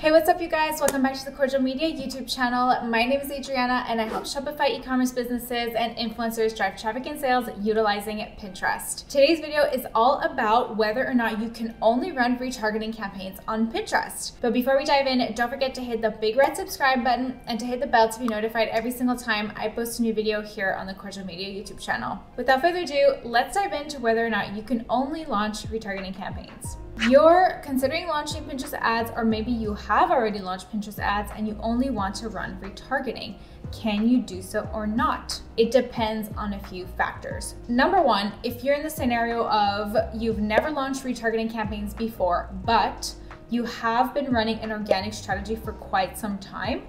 Hey, what's up you guys? Welcome back to the Kordial Media YouTube channel. My name is Adriana and I help Shopify e-commerce businesses and influencers drive traffic and sales utilizing Pinterest. Today's video is all about whether or not you can only run retargeting campaigns on Pinterest. But before we dive in, don't forget to hit the big red subscribe button and to hit the bell to be notified every single time I post a new video here on the Kordial Media YouTube channel. Without further ado, let's dive into whether or not you can only launch retargeting campaigns. You're considering launching Pinterest ads, or maybe you have already launched Pinterest ads and you only want to run retargeting. Can you do so or not? It depends on a few factors. Number one, if you're in the scenario of you've never launched retargeting campaigns before, but you have been running an organic strategy for quite some time,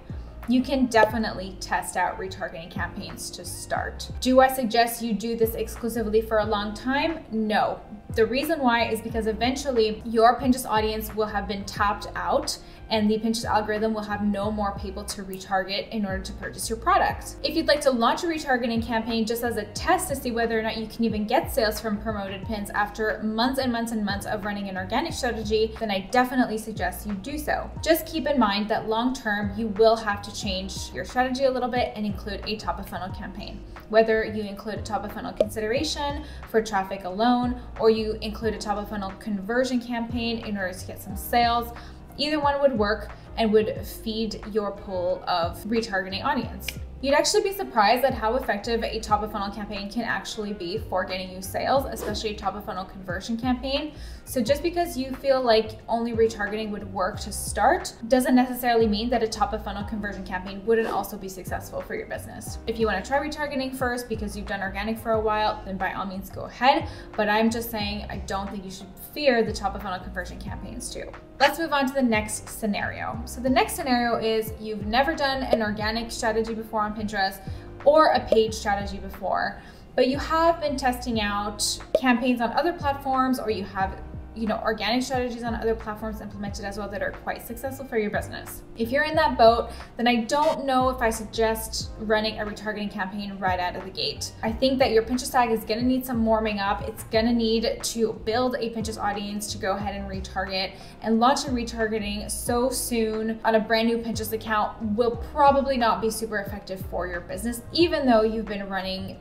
you can definitely test out retargeting campaigns to start. Do I suggest you do this exclusively for a long time? No. The reason why is because eventually your Pinterest audience will have been tapped out and the Pinterest algorithm will have no more people to retarget in order to purchase your product. If you'd like to launch a retargeting campaign just as a test to see whether or not you can even get sales from promoted pins after months and months and months of running an organic strategy, then I definitely suggest you do so. Just keep in mind that long term, you will have to change your strategy a little bit and include a top of funnel campaign. Whether you include a top of funnel consideration for traffic alone, or you include a top of funnel conversion campaign in order to get some sales, either one would work and would feed your pool of retargeting audience. You'd actually be surprised at how effective a top of funnel campaign can actually be for getting you sales, especially a top of funnel conversion campaign. So just because you feel like only retargeting would work to start doesn't necessarily mean that a top of funnel conversion campaign wouldn't also be successful for your business. If you want to try retargeting first because you've done organic for a while, then by all means go ahead. But I'm just saying I don't think you should fear the top of funnel conversion campaigns too. Let's move on to the next scenario. So the next scenario is you've never done an organic strategy before on Pinterest or a paid strategy before, but you have been testing out campaigns on other platforms, or you have organic strategies on other platforms implemented as well that are quite successful for your business. If you're in that boat, then I don't know if I suggest running a retargeting campaign right out of the gate. I think that your Pinterest tag is gonna need some warming up. It's gonna need to build a Pinterest audience to go ahead and retarget, and launching retargeting so soon on a brand new Pinterest account will probably not be super effective for your business, even though you've been running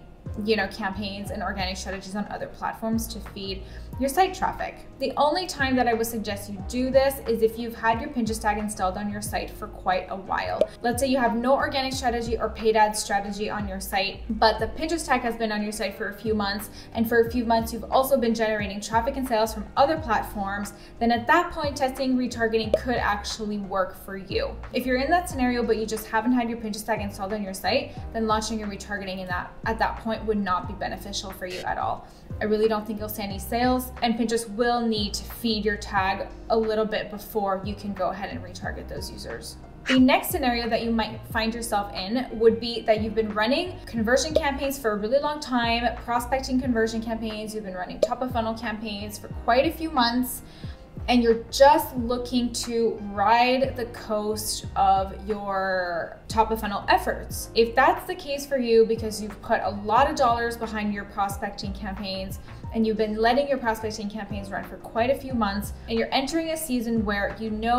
campaigns and organic strategies on other platforms to feed your site traffic. The only time that I would suggest you do this is if you've had your Pinterest tag installed on your site for quite a while. Let's say you have no organic strategy or paid ad strategy on your site, but the Pinterest tag has been on your site for a few months, and for a few months you've also been generating traffic and sales from other platforms, then at that point testing retargeting could actually work for you. If you're in that scenario but you just haven't had your Pinterest tag installed on your site, then launching your retargeting at that point would not be beneficial for you at all. I really don't think you'll see any sales, and Pinterest will need to feed your tag a little bit before you can go ahead and retarget those users. The next scenario that you might find yourself in would be that you've been running conversion campaigns for a really long time, prospecting conversion campaigns, you've been running top of funnel campaigns for quite a few months, and you're just looking to ride the coast of your top of funnel efforts. If that's the case for you because you've put a lot of dollars behind your prospecting campaigns and you've been letting your prospecting campaigns run for quite a few months, and you're entering a season where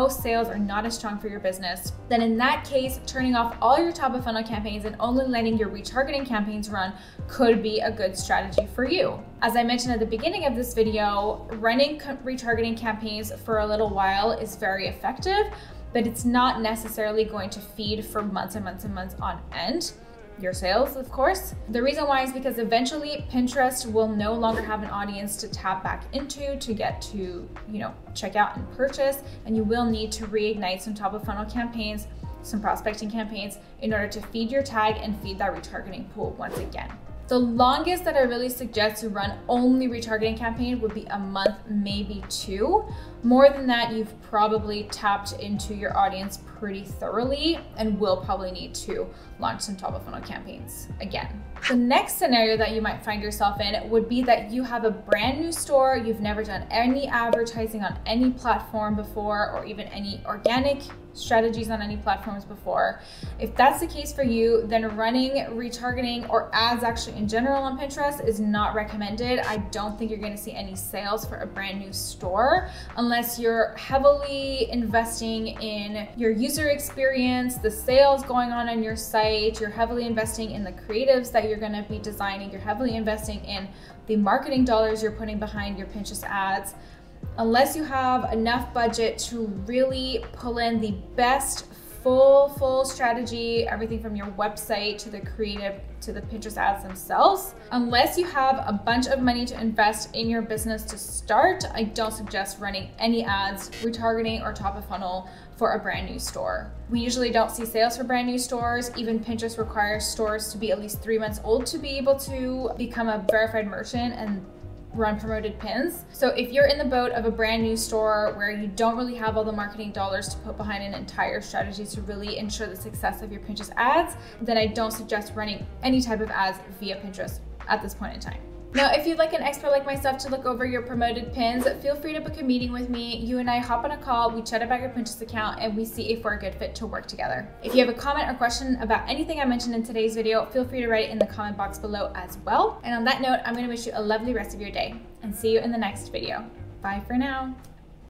sales are not as strong for your business, then in that case, turning off all your top of funnel campaigns and only letting your retargeting campaigns run could be a good strategy for you. As I mentioned at the beginning of this video, running retargeting campaigns for a little while is very effective, but it's not necessarily going to feed for months and months and months on end your sales, of course. The reason why is because eventually Pinterest will no longer have an audience to tap back into to get to, check out and purchase, and you will need to reignite some top of funnel campaigns, some prospecting campaigns in order to feed your tag and feed that retargeting pool once again. The longest that I really suggest to run only retargeting campaign would be a month, maybe two. More than that, you've probably tapped into your audience pretty thoroughly and will probably need to launch some top of funnel campaigns again. The next scenario that you might find yourself in would be that you have a brand new store, you've never done any advertising on any platform before, or even any organic strategies on any platforms before. If that's the case for you, then running retargeting or ads actually in general on Pinterest is not recommended. I don't think you're going to see any sales for a brand new store unless you're heavily investing in your user experience, the sales going on your site, you're heavily investing in the creatives that you're going to be designing, you're heavily investing in the marketing dollars you're putting behind your Pinterest ads. Unless you have enough budget to really pull in the best full strategy, everything from your website to the creative to the Pinterest ads themselves. Unless you have a bunch of money to invest in your business to start, I don't suggest running any ads, retargeting, or top of funnel for a brand new store. We usually don't see sales for brand new stores. Even Pinterest requires stores to be at least 3 months old to be able to become a verified merchant and run promoted pins. So if you're in the boat of a brand new store where you don't really have all the marketing dollars to put behind an entire strategy to really ensure the success of your Pinterest ads, then I don't suggest running any type of ads via Pinterest at this point in time. Now, if you'd like an expert like myself to look over your promoted pins, feel free to book a meeting with me. You and I hop on a call, we chat about your Pinterest account, and we see if we're a good fit to work together. If you have a comment or question about anything I mentioned in today's video, feel free to write it in the comment box below as well. And on that note, I'm going to wish you a lovely rest of your day and see you in the next video. Bye for now.